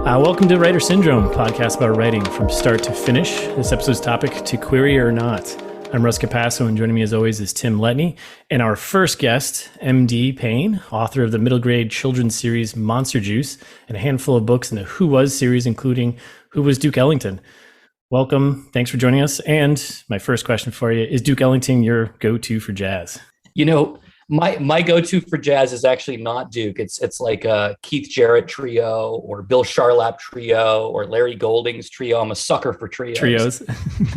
Welcome to Writer Syndrome, podcast about writing from start to finish. This episode's topic, to query or not. I'm Russ Capasso, and joining me as always is Tim Letney. And our first guest, MD Payne, author of the middle grade children's series Monster Juice, and a handful of books in the Who Was series, including Who Was Duke Ellington. Welcome. Thanks for joining us. And my first question for you, is Duke Ellington your go-to for jazz? You know, my go-to for jazz is actually not Duke. It's like a Keith Jarrett trio or Bill Charlap trio or Larry Golding's trio. I'm a sucker for trios.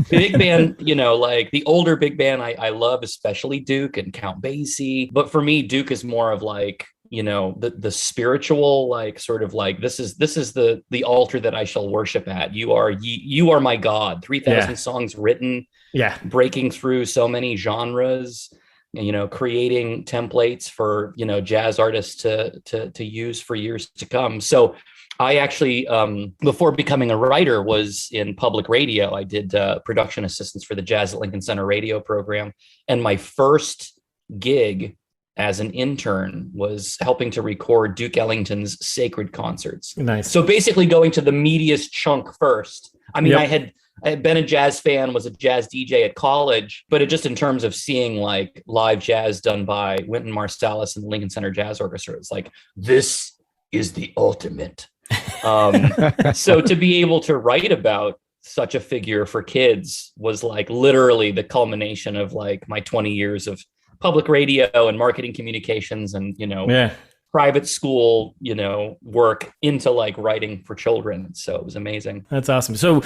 Big band, you know, like the older big band I love, especially Duke and Count Basie. But for me, Duke is more of like, you know, the spiritual, like sort of like this is the altar that I shall worship at. You are my God. 3,000 songs written, breaking through so many genres, you know, creating templates for, you know, jazz artists to use for years to come. So I actually, before becoming a writer, was in public radio. I did production assistance for the Jazz at Lincoln Center radio program. And my first gig as an intern was helping to record Duke Ellington's sacred concerts. Nice. So basically going to the meatiest chunk first. I mean, I had been a jazz fan, was a jazz DJ at college, but it just in terms of seeing like live jazz done by Wynton Marsalis and the Lincoln Center Jazz Orchestra, it's like, this is the ultimate. So to be able to write about such a figure for kids was like literally the culmination of like my 20 years of public radio and marketing communications and, you know, private school, you know, work into like writing for children. So it was amazing. That's awesome. So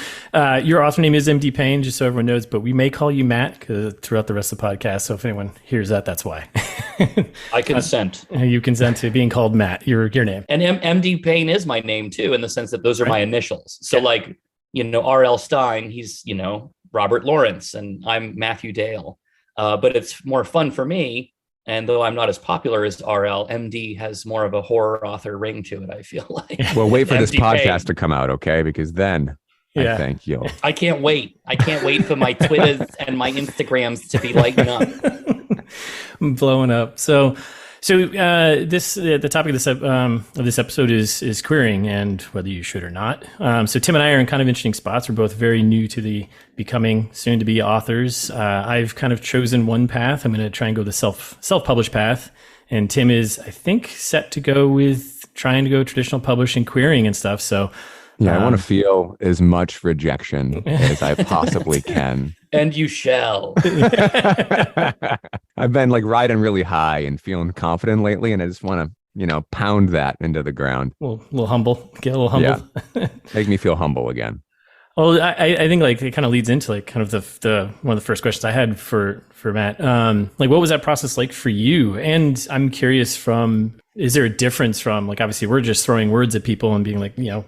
your author name is MD Payne, just so everyone knows, but we may call you Matt throughout the rest of the podcast. So if anyone hears that, that's why. I consent. You consent to being called Matt, your name. And MD Payne is my name too, in the sense that those are my initials. So like, you know, R.L. Stein, he's, you know, Robert Lawrence, and I'm Matthew Dale. But it's more fun for me. And though I'm not as popular as RL, MD has more of a horror author ring to it, I feel like. Well, wait for this podcast to come out, okay? Because then I think you'll... I can't wait. I can't wait for my Twitters and my Instagrams to be lighting up. Blowing up. So the topic of this episode is querying, and whether you should or not. So Tim and I are in kind of interesting spots. We're both very new to the becoming soon to be authors. I've kind of chosen one path. I'm going to try and go the self-published path. And Tim is, I think, set to go with trying to go traditional publishing, querying and stuff. So I want to feel as much rejection as I possibly can. And you shall. I've been like riding really high and feeling confident lately, and I just want to, you know, pound that into the ground. Get a little humble. Make me feel humble again. Well, I think like it kind of leads into like kind of the one of the first questions I had for Matt. Like, what was that process like for you? And I'm curious is there a difference from like, obviously we're just throwing words at people and being like, you know,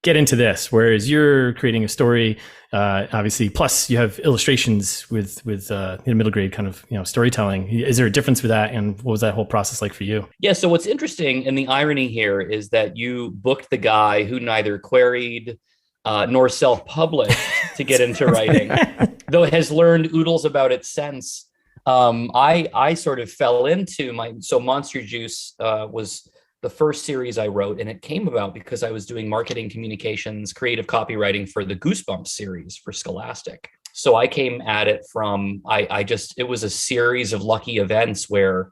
get into this, whereas you're creating a story, obviously, plus you have illustrations with middle grade kind of, you know, storytelling. Is there a difference with that? And what was that whole process like for you? Yeah. So what's interesting, and the irony here is that you booked the guy who neither queried nor self-published to get into writing, though has learned oodles about it since. I sort of fell into Monster Juice was the first series I wrote, and it came about because I was doing marketing communications, creative copywriting for the Goosebumps series for Scholastic. So I came at it from, it was a series of lucky events where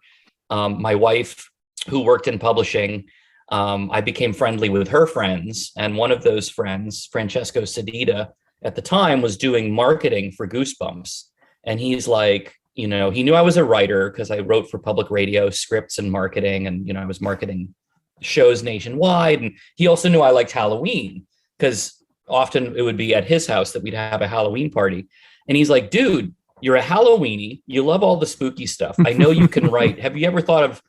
my wife, who worked in publishing, I became friendly with her friends. And one of those friends, Francesco Sedita, at the time was doing marketing for Goosebumps. And he's like, you know, he knew I was a writer because I wrote for public radio scripts and marketing, and, you know, I was marketing shows nationwide. And he also knew I liked Halloween because often it would be at his house that we'd have a Halloween party. And he's like, dude, you're a Halloweenie. You love all the spooky stuff. I know you can write. Have you ever thought of,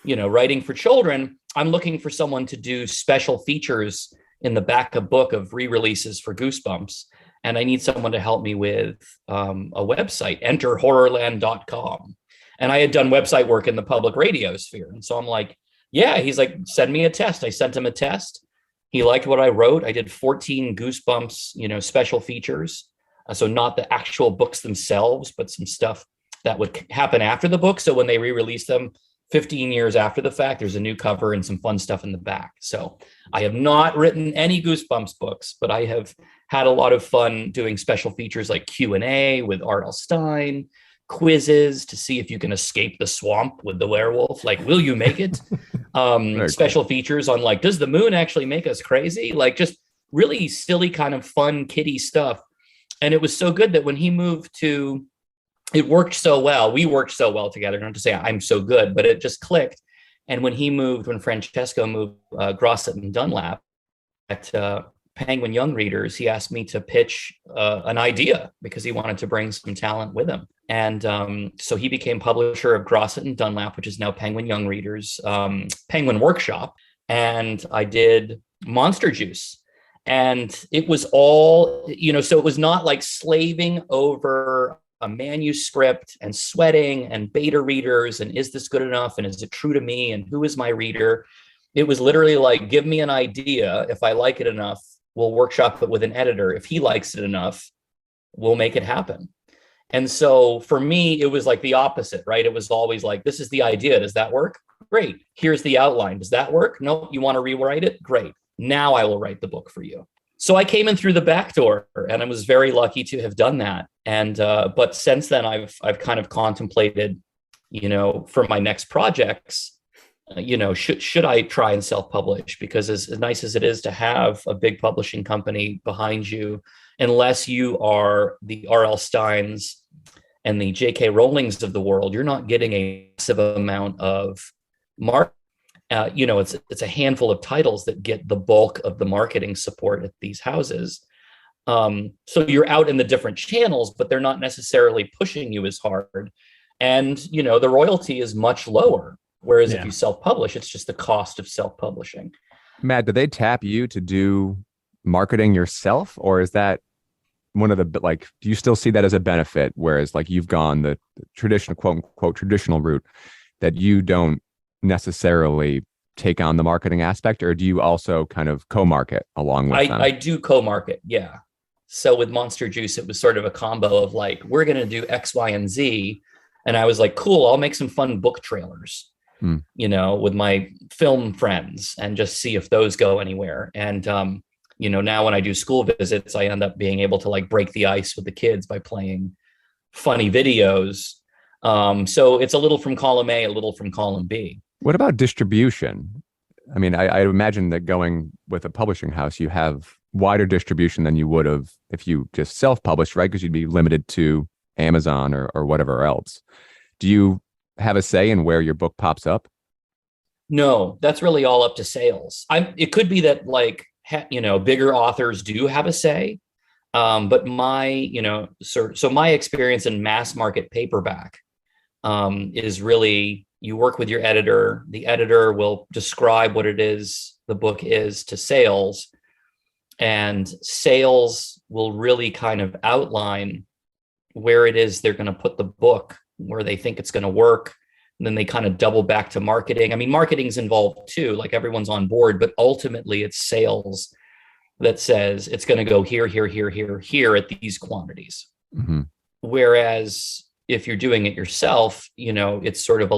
you know, writing for children? I'm looking for someone to do special features in the back of book of re-releases for Goosebumps. And I need someone to help me with a website, enterhorrorland.com. And I had done website work in the public radio sphere. And so I'm like, yeah, he's like, send me a test. I sent him a test. He liked what I wrote. I did 14 Goosebumps, you know, special features. So not the actual books themselves, but some stuff that would happen after the book. So when they re-release them 15 years after the fact, there's a new cover and some fun stuff in the back. So I have not written any Goosebumps books, but I have had a lot of fun doing special features like Q&A with R.L. Stine, quizzes to see if you can escape the swamp with the werewolf. Like, will you make it? Special features on like, does the moon actually make us crazy? Like, just really silly kind of fun kiddie stuff. And it was so good that when he moved to, it worked so well. We worked so well together. Not to say I'm so good, but it just clicked. And when Francesco moved Grosset and Dunlap at Penguin Young Readers, he asked me to pitch an idea because he wanted to bring some talent with him. And so he became publisher of Grosset and Dunlap, which is now Penguin Young Readers, Penguin Workshop. And I did Monster Juice. And it was all, so it was not like slaving over a manuscript and sweating and beta readers and is this good enough and is it true to me and who is my reader. It was literally like, give me an idea. If I like it enough, we'll workshop it with an editor. If he likes it enough, we'll make it happen. And so for me, it was like the opposite, right? It was always like, this is the idea. Does that work? Great. Here's the outline. Does that work? No, you want to rewrite it? Great. Now I will write the book for you. So I came in through the back door, and I was very lucky to have done that. And but since then, I've kind of contemplated, for my next projects, should I try and self-publish? Because as nice as it is to have a big publishing company behind you, unless you are the R.L. Steins and the J.K. Rowlings of the world, you're not getting a massive amount of marketing. It's a handful of titles that get the bulk of the marketing support at these houses. So you're out in the different channels, but they're not necessarily pushing you as hard. And, the royalty is much lower. Whereas if you self-publish, it's just the cost of self-publishing. Matt, do they tap you to do marketing yourself? Or is that one of the, do you still see that as a benefit? Whereas you've gone the traditional, quote unquote, traditional route, that you don't necessarily take on the marketing aspect, or do you also kind of co-market along with them? I do co-market, yeah. So with Monster Juice, it was sort of a combo of we're going to do X, Y, and Z. And I was like, cool, I'll make some fun book trailers, with my film friends and just see if those go anywhere. And, now when I do school visits, I end up being able to break the ice with the kids by playing funny videos. So it's a little from column A, a little from column B. What about distribution? I mean, I imagine that going with a publishing house, you have wider distribution than you would have if you just self-published, right? Because you'd be limited to Amazon or whatever else. Do you have a say in where your book pops up? No, that's really all up to sales. It could be that bigger authors do have a say. But my, so my experience in mass market paperback is really, you work with your editor. The editor will describe what it is the book is to sales, and sales will really kind of outline where it is they're going to put the book, where they think it's going to work. And then they kind of double back to marketing. I mean, marketing's involved too, everyone's on board, but ultimately it's sales that says it's going to go here, here, here, here, here at these quantities. Mm-hmm. Whereas if you're doing it yourself, it's sort of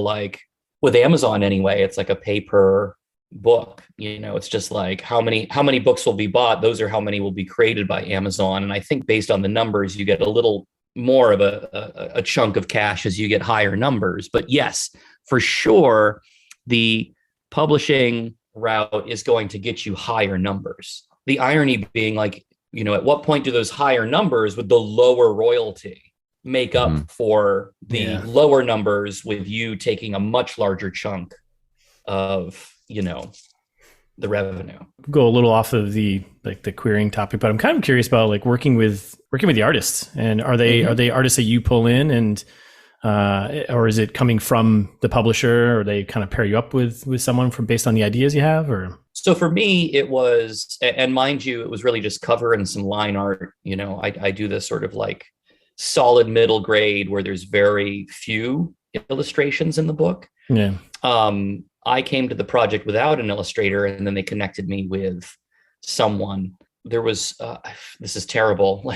with Amazon anyway, it's like a pay per book. It's just how many books will be bought. Those are how many will be created by Amazon. And I think based on the numbers, you get a little more of a chunk of cash as you get higher numbers. But yes, for sure, the publishing route is going to get you higher numbers. The irony being at what point do those higher numbers with the lower royalty make up for the lower numbers with you taking a much larger chunk of, the revenue? Go a little off of the querying topic, but I'm kind of curious about working with the artists. And are they artists that you pull in, and or is it coming from the publisher, or they kind of pair you up with someone based on the ideas you have? Or so for me, it was, and mind you, it was really just cover and some line art. I do this sort of solid middle grade where there's very few illustrations in the book. Yeah. I came to the project without an illustrator, and then they connected me with someone. There was, this is terrible,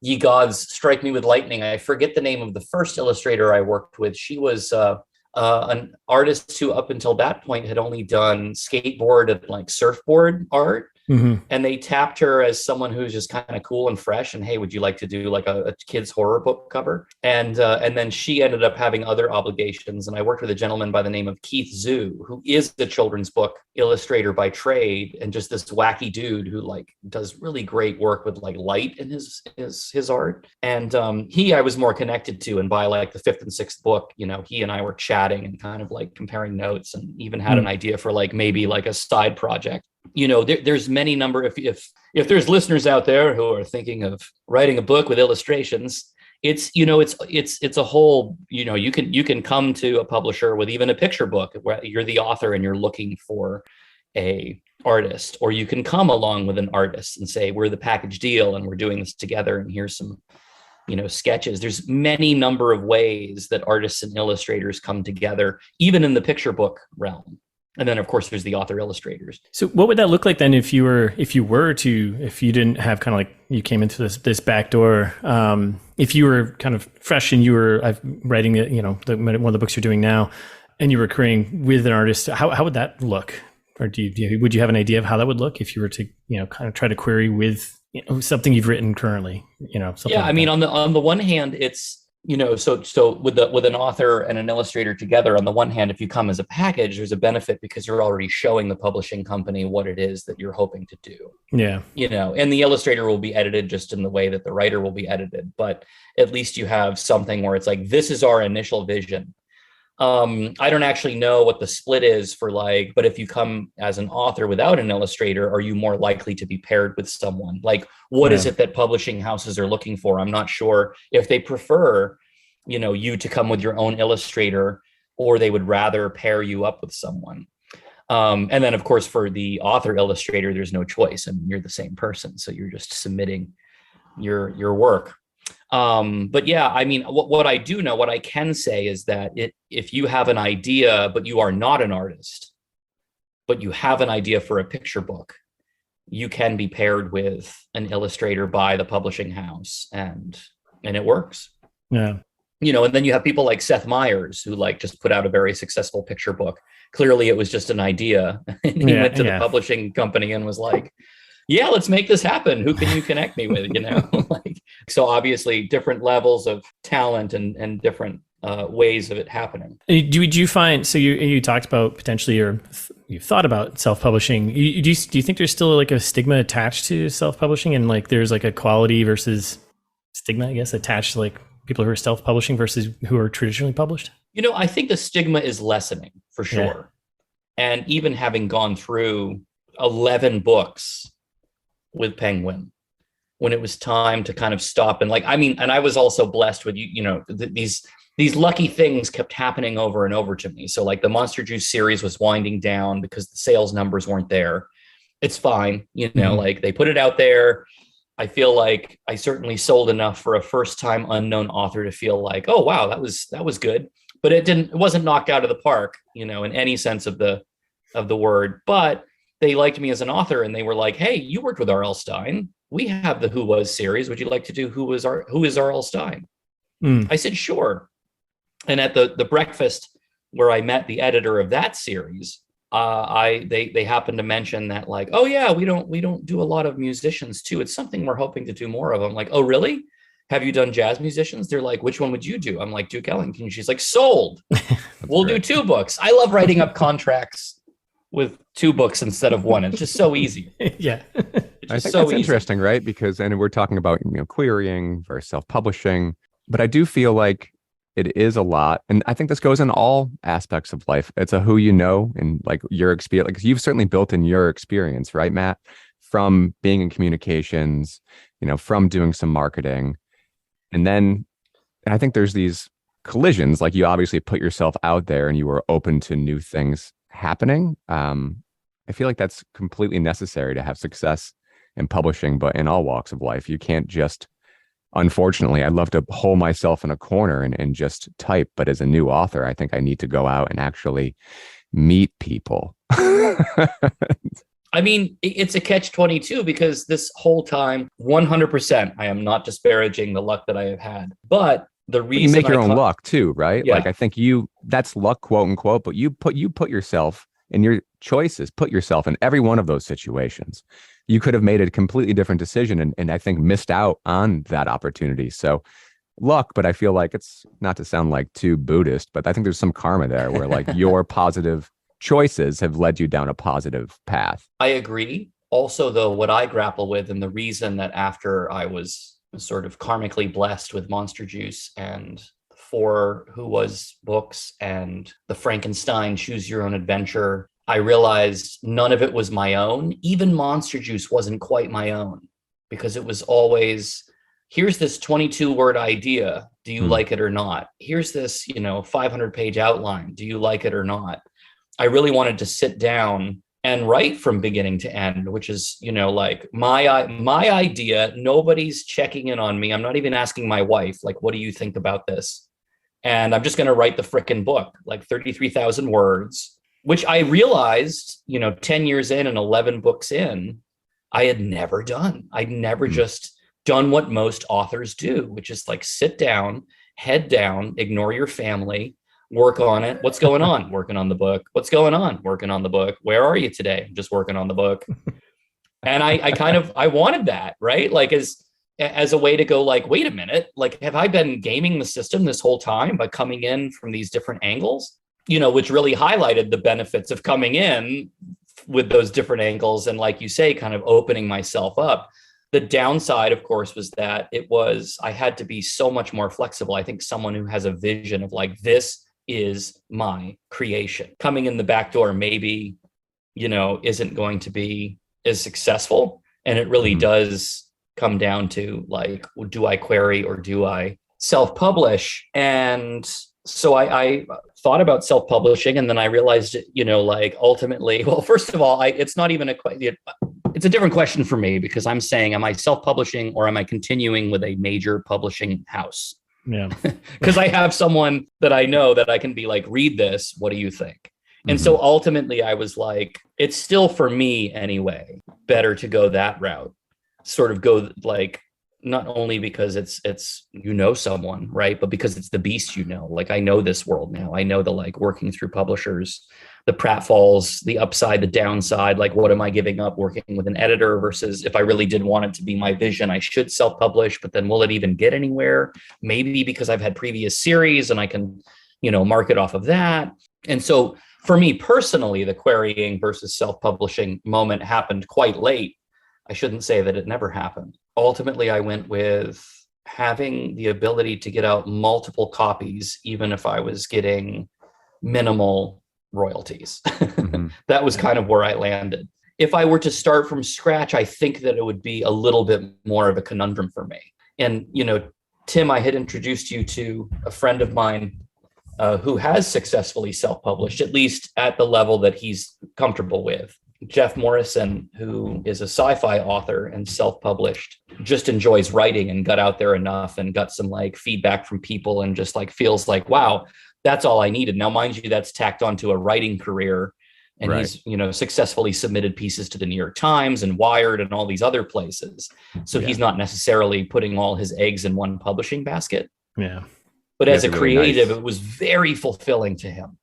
ye gods strike me with lightning. I forget the name of the first illustrator I worked with. She was a an artist who up until that point had only done skateboard and like surfboard art. Mm-hmm. And they tapped her as someone who's just kind of cool and fresh. And hey, would you like to do like a kid's horror book cover? And then she ended up having other obligations. And I worked with a gentleman by the name of Keith Zhu, who is the children's book illustrator by trade, and just this wacky dude who like does really great work with like light in his art. And I was more connected to, and by like the fifth and sixth book, you know, he and I were chatting and kind of like comparing notes, and even had an idea for like maybe like a side project. You know, there's many number, if there's listeners out there who are thinking of writing a book with illustrations, it's, you know, it's a whole, you know, you can come to a publisher with even a picture book where you're the author and you're looking for a artist, or you can come along with an artist and say, we're the package deal and we're doing this together, and here's some, you know, sketches. There's many number of ways that artists and illustrators come together, even in the picture book realm. And then, of course, there's the author illustrators. So what would that look like then if you didn't have kind of like, you came into this back door, if you were kind of fresh and you were writing it, you know, one of the books you're doing now, and you were creating with an artist, how would that look? Or would you have an idea of how that would look if you were to, you know, kind of try to query with, you know, something you've written currently, you know? Yeah, like I mean, on the one hand, it's, you know, so with an author and an illustrator together, on the one hand, if you come as a package, there's a benefit because you're already showing the publishing company what it is that you're hoping to do. Yeah. You know, and the illustrator will be edited just in the way that the writer will be edited, but at least you have something where it's like, this is our initial vision. I don't actually know what the split is for like, but if you come as an author without an illustrator, are you more likely to be paired with someone? Like, what is it that publishing houses are looking for? I'm not sure if they prefer, you know, you to come with your own illustrator, or they would rather pair you up with someone. And then of course, for the author illustrator, there's no choice. I mean, you're the same person. So you're just submitting your work. But yeah, I mean, what I do know, what I can say is that if you have an idea, but you are not an artist, but you have an idea for a picture book, you can be paired with an illustrator by the publishing house, and it works. Yeah. You know, and then you have people like Seth Meyers, who like just put out a very successful picture book. Clearly it was just an idea. And he went to the publishing company and was like, yeah, let's make this happen. Who can you connect me with? You know, like, so obviously different levels of talent and different ways of it happening. Do you find, so you talked about potentially, or you've thought about self-publishing. Do you think there's still like a stigma attached to self-publishing, and like there's like a quality versus stigma, I guess, attached to like people who are self-publishing versus who are traditionally published? You know, I think the stigma is lessening for sure. Yeah. And even having gone through 11 books with Penguin, when it was time to kind of stop and like, I mean, and I was also blessed with, you know, these lucky things kept happening over and over to me. So like the Monster Juice series was winding down because the sales numbers weren't there. It's fine. You know, like they put it out there. I feel like I certainly sold enough for a first time unknown author to feel like, oh, wow, that was good. But it wasn't knocked out of the park, you know, in any sense of the word. But they liked me as an author, and they were like, hey, you worked with R.L. Stine. We have the Who Was series. Would you like to do Who is R.L. Stine? I said, sure. And at the breakfast where I met the editor of that series, they happened to mention that like, oh yeah, we don't do a lot of musicians too. It's something we're hoping to do more of. I'm like, oh really? Have you done jazz musicians? They're like, which one would you do? I'm like, Duke Ellington. She's like, sold. We'll do 2 books. I love writing up contracts with 2 books instead of 1. It's just so easy. Yeah. I think that's interesting, right? Because, and we're talking about, you know, querying versus self-publishing, but I do feel like it is a lot. And I think this goes in all aspects of life. It's a who you know, and like your experience, like you've certainly built in your experience, right, Matt? From being in communications, you know, from doing some marketing. And then I think there's these collisions, like you obviously put yourself out there and you were open to new things happening. I feel like that's completely necessary to have success in publishing, but in all walks of life. You can't just, unfortunately, I'd love to hole myself in a corner and just type, but as a new author, I think I need to go out and actually meet people. I mean, it's a catch-22 because this whole time, 100%, I am not disparaging the luck that I have had, but The But you reason make your own luck too, right? Yeah. Like I think that's luck, quote unquote, but you put yourself in your choices, put yourself in every one of those situations. You could have made a completely different decision and I think missed out on that opportunity. So luck, but I feel like it's not to sound like too Buddhist, but I think there's some karma there where like your positive choices have led you down a positive path. I agree. Also, though, what I grapple with, and the reason that after I was sort of karmically blessed with Monster Juice and 4 Who Was books and the Frankenstein Choose Your Own Adventure, I realized none of it was my own. Even Monster Juice wasn't quite my own, because it was always, here's this 22-word idea. Do you like it or not? Here's this, 500-page outline. Do you like it or not? I really wanted to sit down and write from beginning to end, which is, like my idea. Nobody's checking in on me. I'm not even asking my wife, like, what do you think about this? And I'm just going to write the frickin' book, like 33,000 words, which I realized, 10 years in and 11 books in, I had never done. I'd never just done what most authors do, which is like sit down, head down, ignore your family, work on it. What's going on? Working on the book. What's going on? Working on the book. Where are you today? Just working on the book. And I wanted that, right? Like as a way to go like, wait a minute, like, have I been gaming the system this whole time by coming in from these different angles, which really highlighted the benefits of coming in with those different angles. And like you say, kind of opening myself up. The downside, of course, was that I had to be so much more flexible. I think someone who has a vision of like, this is my creation. Coming in the back door maybe, isn't going to be as successful. And it really does come down to like, do I query or do I self-publish? And so I thought about self-publishing, and then I realized, like ultimately, well, first of all, it's not even it's a different question for me, because I'm saying, am I self-publishing or am I continuing with a major publishing house? Yeah. Because I have someone that I know that I can be like, read this. What do you think? And so ultimately I was like, it's still for me anyway, better to go that route, sort of go like, not only because it's, someone, right. But because it's the beast, like I know this world now. I know the like working through publishers, the pratfalls, the upside, the downside, like what am I giving up working with an editor versus if I really did want it to be my vision, I should self-publish, but then will it even get anywhere? Maybe because I've had previous series and I can, market off of that. And so for me personally, the querying versus self-publishing moment happened quite late. I shouldn't say that it never happened. Ultimately, I went with having the ability to get out multiple copies, even if I was getting minimal royalties. That was kind of where I landed. If I were to start from scratch, I think that it would be a little bit more of a conundrum for me. And, Tim, I had introduced you to a friend of mine who has successfully self-published, at least at the level that he's comfortable with. Jeff Morrison, who is a sci-fi author and self-published, just enjoys writing and got out there enough and got some like feedback from people and just like feels like, wow, that's all I needed. Now, mind you, that's tacked onto a writing career. And he's, successfully submitted pieces to the New York Times and Wired and all these other places. So he's not necessarily putting all his eggs in one publishing basket. Yeah. But as a creative, it was very fulfilling to him.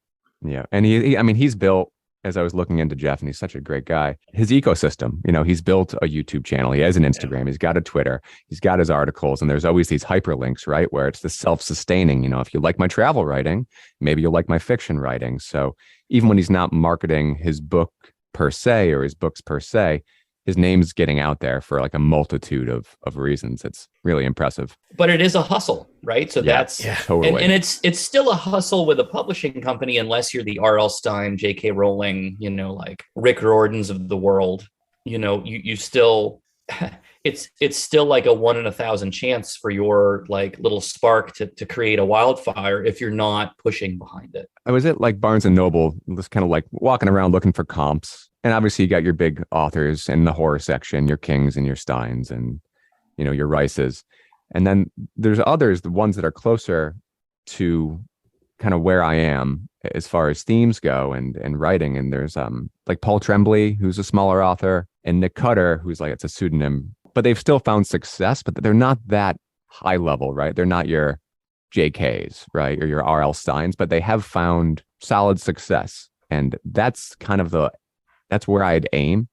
Yeah. And he's built, as I was looking into Jeff, and he's such a great guy, his ecosystem, he's built a YouTube channel. He has an Instagram. He's got a Twitter. He's got his articles. And there's always these hyperlinks, right? Where it's the self-sustaining, if you like my travel writing, maybe you'll like my fiction writing. So even when he's not marketing his book per se or his books per se, his name's getting out there for like a multitude of reasons. It's really impressive. But it is a hustle, right? So that's totally. And it's still a hustle with a publishing company, unless you're the R.L. Stine, J.K. Rowling, like Rick Riordans of the world. You still, it's still like a 1 in 1,000 chance for your like little spark to create a wildfire if you're not pushing behind it. I was at like Barnes and Noble, just kind of like walking around looking for comps. And obviously you got your big authors in the horror section, your Kings and your Steins and, your Rices. And then there's others, the ones that are closer to kind of where I am as far as themes go and writing. And there's like Paul Tremblay, who's a smaller author, and Nick Cutter, who's like, it's a pseudonym, but they've still found success, but they're not that high level, right? They're not your JKs, right? Or your R.L. Steins, but they have found solid success. And that's kind of that's where I'd aim.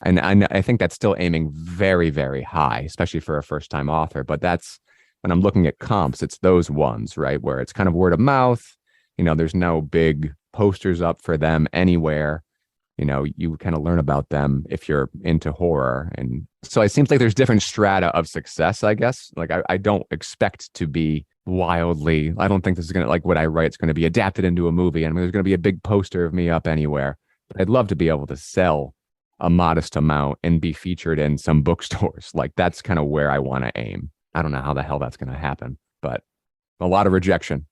And I think that's still aiming very, very high, especially for a first time author. But that's when I'm looking at comps, it's those ones, right? Where it's kind of word of mouth. There's no big posters up for them anywhere. You kind of learn about them if you're into horror. And so it seems like there's different strata of success, I guess. Like I don't expect to be wildly, I don't think this is going to, like what I write, it's going to be adapted into a movie. And there's going to be a big poster of me up anywhere. But I'd love to be able to sell a modest amount and be featured in some bookstores. Like that's kind of where I want to aim. I don't know how the hell that's going to happen, but a lot of rejection.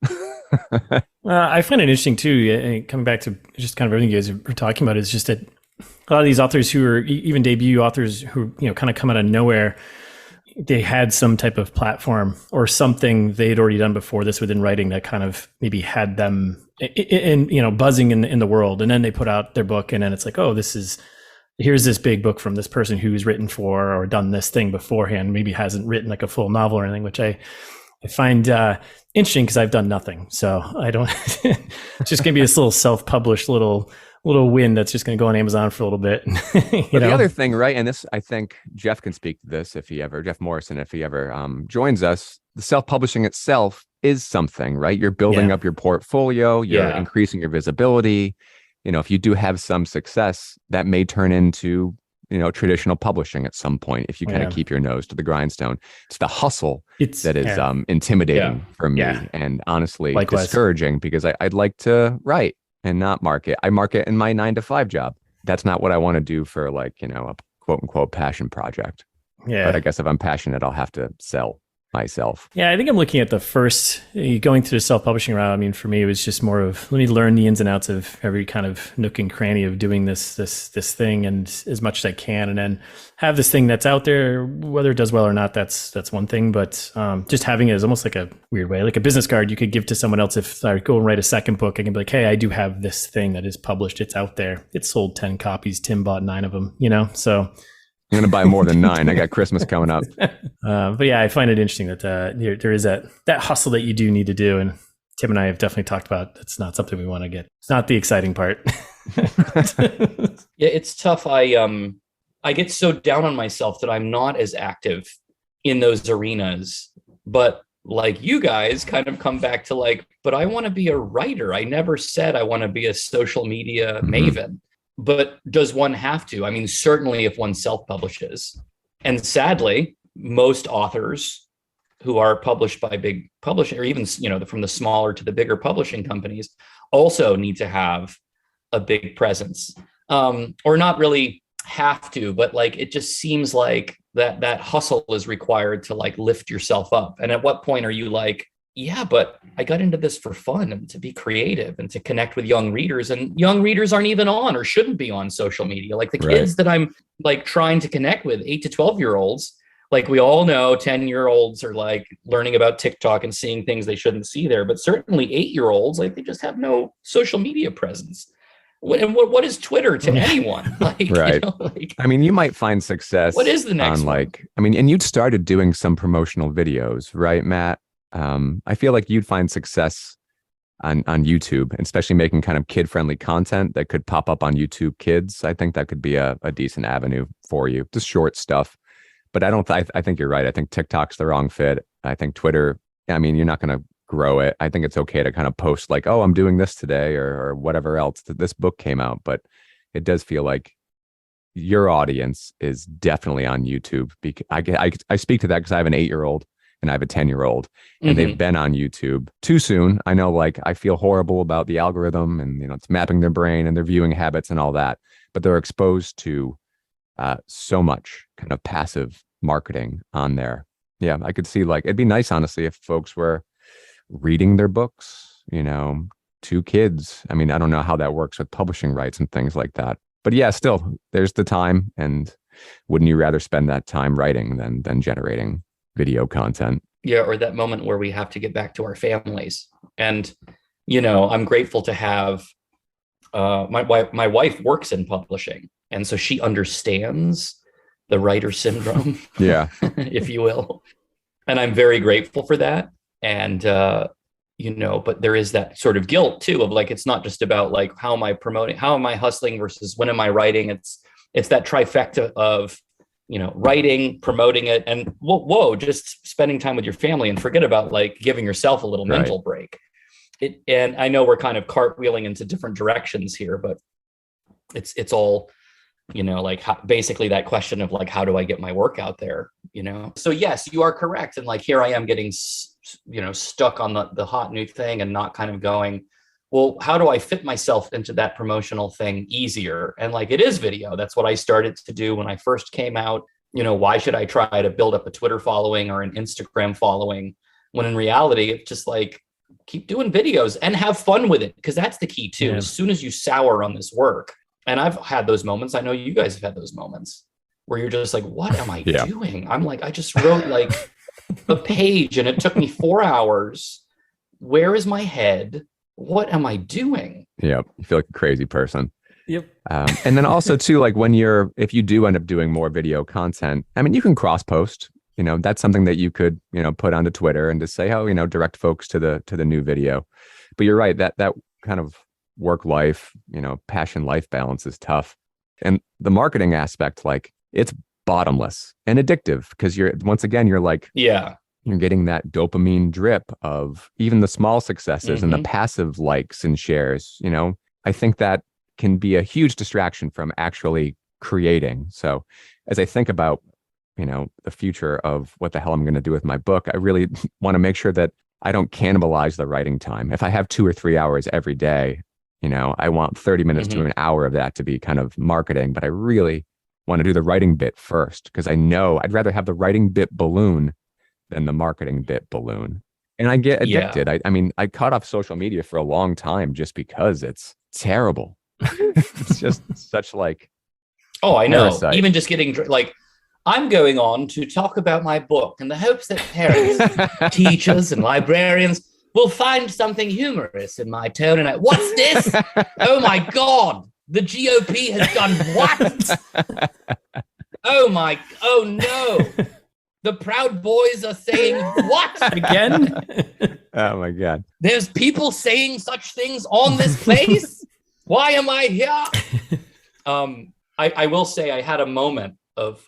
I find it interesting too, coming back to just kind of everything you guys are talking about, is just that a lot of these authors who are even debut authors who, kind of come out of nowhere, they had some type of platform or something they'd already done before this within writing that kind of maybe had them in buzzing in the world. And then they put out their book and then it's like, oh, here's this big book from this person who's written for or done this thing beforehand, maybe hasn't written like a full novel or anything, which I find interesting because I've done nothing. So I don't, it's just going to be this little self-published little win that's just going to go on Amazon for a little bit. The other thing, right? And this, I think Jeff can speak to this Jeff Morrison, if he ever joins us, the self-publishing itself is something, right? You're building up your portfolio, you're increasing your visibility. If you do have some success, that may turn into, traditional publishing at some point, if you kind of keep your nose to the grindstone. It's the hustle that is intimidating for me and honestly discouraging, because I'd like to write and not market. I market in my 9-to-5 job. That's not what I want to do for a quote unquote passion project. Yeah. But I guess if I'm passionate, I'll have to sell myself. Yeah, I think I'm looking at the first, going through the self-publishing route. I mean, for me, it was just more of, let me learn the ins and outs of every kind of nook and cranny of doing this thing, and as much as I can, and then have this thing that's out there. Whether it does well or not, that's one thing. But just having it is almost like a weird way, like a business card you could give to someone else. If I go and write a second book, I can be like, hey, I do have this thing that is published. It's out there. It sold 10 copies. Tim bought 9 of them. So. I'm going to buy more than 9. I got Christmas coming up. But yeah, I find it interesting that there is that hustle that you do need to do. And Tim and I have definitely talked about, it's not something we want to get. It's not the exciting part. Yeah, it's tough. I get so down on myself that I'm not as active in those arenas. But like you guys kind of come back to but I want to be a writer. I never said I want to be a social media maven. But does one have to? I mean, certainly if one self-publishes. And sadly, most authors who are published by big publishing, or even, from the smaller to the bigger publishing companies, also need to have a big presence. Or not really have to, but it just seems like that hustle is required to lift yourself up. And at what point are you yeah, but I got into this for fun and to be creative and to connect with young readers, and young readers aren't even on or shouldn't be on social media. Like the kids that I'm trying to connect with, 8 to 12-year-olds, we all know 10-year-olds are learning about TikTok and seeing things they shouldn't see there. But certainly 8-year-olds, they just have no social media presence. What is Twitter to anyone? Right. I mean, you might find success. What is the next one? And you'd started doing some promotional videos, right, Matt? I feel like you'd find success on YouTube, especially making kind of kid-friendly content that could pop up on YouTube Kids. I think that could be a decent avenue for you, just short stuff. But I think you're right. I think TikTok's the wrong fit. I think Twitter, you're not going to grow it. I think it's okay to kind of post oh, I'm doing this today or whatever else. This book came out, but it does feel like your audience is definitely on YouTube. I speak to that because I have an 8-year-old. And I have a 10-year-old, and they've been on YouTube too soon. I know, I feel horrible about the algorithm, and it's mapping their brain and their viewing habits and all that. But they're exposed to so much kind of passive marketing on there. Yeah, I could see it'd be nice, honestly, if folks were reading their books, to kids. I mean, I don't know how that works with publishing rights and things like that. But yeah, still, there's the time. And wouldn't you rather spend that time writing than generating video content? Yeah, or that moment where we have to get back to our families. And I'm grateful to have my wife works in publishing, and so she understands the writer syndrome, yeah, if you will, and I'm very grateful for that. And, but there is that sort of guilt too of like, it's not just about like, how am I promoting, how am I hustling versus when am I writing? It's that trifecta of, writing, promoting it, and just spending time with your family, and forget about like giving yourself a little mental break. And I know we're kind of cartwheeling into different directions here, but it's all, like basically that question of like, how do I get my work out there? So yes, you are correct. And like, here I am getting, stuck on the hot new thing and not kind of going, well, how do I fit myself into that promotional thing easier? And like, it is video. That's what I started to do when I first came out. Why should I try to build up a Twitter following or an Instagram following when in reality, it's just like, keep doing videos and have fun with it. Because that's the key too. Yeah. As soon as you sour on this work, and I've had those moments, I know you guys have had those moments where you're just like, what am I doing? I'm like, I just wrote like a page and it took me 4 hours. Where is my head? What am I doing? Yep. You feel like a crazy person. Yep. And then also too, like if you do end up doing more video content, I mean, you can cross post, that's something that you could, put onto Twitter and just say, direct folks to the new video. But you're right, that kind of work life, passion life balance is tough. And the marketing aspect, like it's bottomless and addictive because you're like, you're getting that dopamine drip of even the small successes and the passive likes and shares. I think that can be a huge distraction from actually creating. So as I think about, the future of what the hell I'm going to do with my book, I really want to make sure that I don't cannibalize the writing time. If I have 2 or 3 hours every day, I want 30 minutes to an hour of that to be kind of marketing, but I really want to do the writing bit first because I know I'd rather have the writing bit balloon than the marketing bit balloon. And I get addicted. Yeah. I mean, I cut off social media for a long time just because it's terrible. It's just such like, oh, I know. Parasite. Even just getting like, I'm going on to talk about my book in the hopes that parents, teachers, and librarians will find something humorous in my tone. And what's this? Oh my God, the GOP has done what? Oh no. The Proud Boys are saying what? Again? Oh my God. There's people saying such things on this place? Why am I here? I will say I had a moment of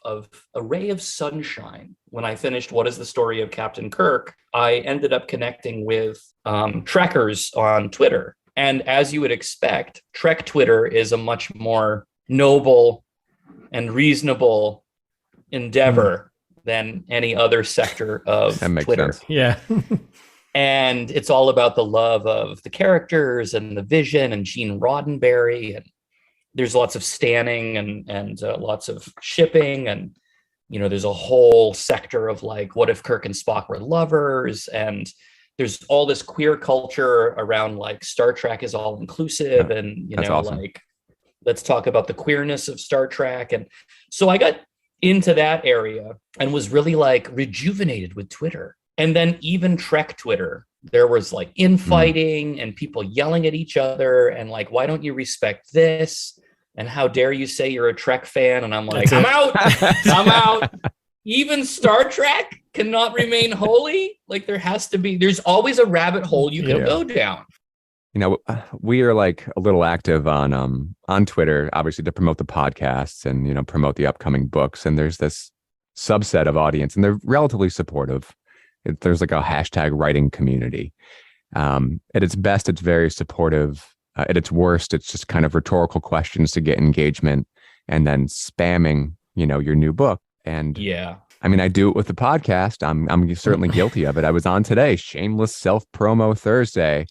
a ray of sunshine when I finished What is the Story of Captain Kirk. I ended up connecting with Trekkers on Twitter. And as you would expect, Trek Twitter is a much more noble and reasonable endeavor than any other sector of that makes Twitter. Sense. Yeah. And it's all about the love of the characters and the vision and Gene Roddenberry. And there's lots of standing and lots of shipping. And, there's a whole sector of like, what if Kirk and Spock were lovers? And there's all this queer culture around like Star Trek is all inclusive. And, awesome. Like, let's talk about the queerness of Star Trek. And so I got into that area and was really like rejuvenated with Twitter. And then even Trek Twitter, there was like infighting and people yelling at each other and like, why don't you respect this? And how dare you say you're a Trek fan? And I'm like, I'm out. I'm out. Even Star Trek cannot remain holy. Like there's always a rabbit hole you can go down. We are like a little active on Twitter, obviously to promote the podcasts and, promote the upcoming books. And there's this subset of audience and they're relatively supportive. There's like a hashtag writing community. At its best, it's very supportive. At its worst, it's just kind of rhetorical questions to get engagement and then spamming, your new book. And I mean, I do it with the podcast. I'm certainly guilty of it. I was on today, shameless self-promo Thursday.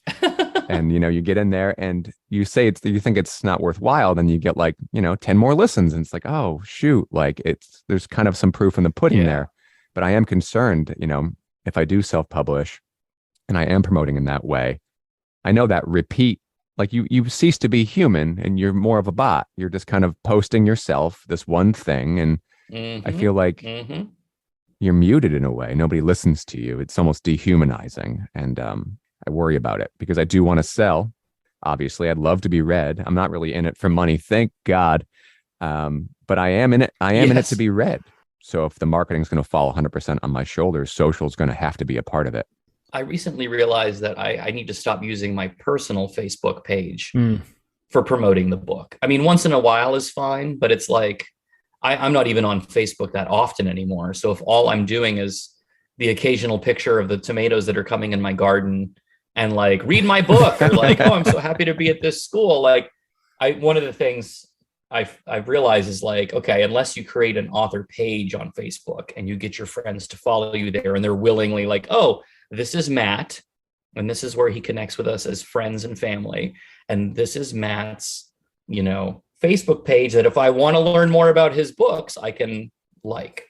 And, you get in there and you say you think it's not worthwhile. Then you get like, 10 more listens. And it's like, oh, shoot, like there's kind of some proof in the pudding there. But I am concerned, if I do self-publish and I am promoting in that way, I know that repeat, like you cease to be human and you're more of a bot. You're just kind of posting yourself, this one thing. And I feel like you're muted in a way. Nobody listens to you. It's almost dehumanizing. And I worry about it because I do want to sell. Obviously, I'd love to be read. I'm not really in it for money, thank God. But I am in it. I am in it to be read. So if the marketing is going to fall 100% on my shoulders, social is going to have to be a part of it. I recently realized that I need to stop using my personal Facebook page for promoting the book. I mean, once in a while is fine, but it's like, I'm not even on Facebook that often anymore. So if all I'm doing is the occasional picture of the tomatoes that are coming in my garden and like, read my book, or like, oh, I'm so happy to be at this school. Like, one of the things I've realized is like, okay, unless you create an author page on Facebook and you get your friends to follow you there and they're willingly like, oh, this is Matt, and this is where he connects with us as friends and family. And this is Matt's, Facebook page that if I want to learn more about his books, I can like.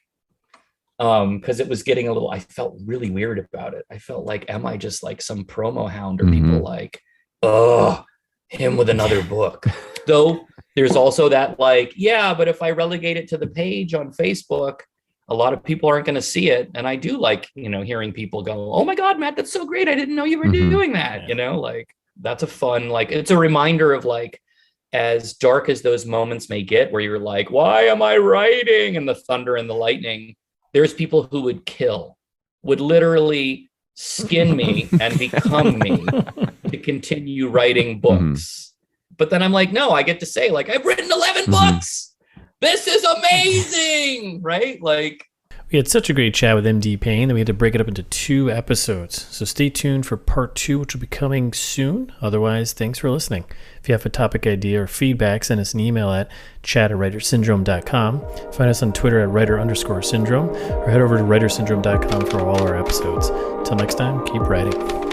Because it was getting I felt really weird about it. I felt like, am I just like some promo hound, or people like, oh, him with another book? Though there's also that like, yeah, but if I relegate it to the page on Facebook, a lot of people aren't going to see it. And I do like, hearing people go, oh my God, Matt, that's so great. I didn't know you were doing that. Like that's a fun, like, it's a reminder of like, as dark as those moments may get where you're like, why am I writing? And the thunder and the lightning, there's people who would literally skin me and become me to continue writing books. But then I'm like, no, I get to say like, I've written 11 books. This is amazing, right? Like, we had such a great chat with MD Payne that we had to break it up into 2 episodes. So stay tuned for part 2, which will be coming soon. Otherwise, thanks for listening. If you have a topic idea or feedback, send us an email at chat@writersyndrome.com. Find us on Twitter at writer_syndrome, or head over to writersyndrome.com for all our episodes. Until next time, keep writing.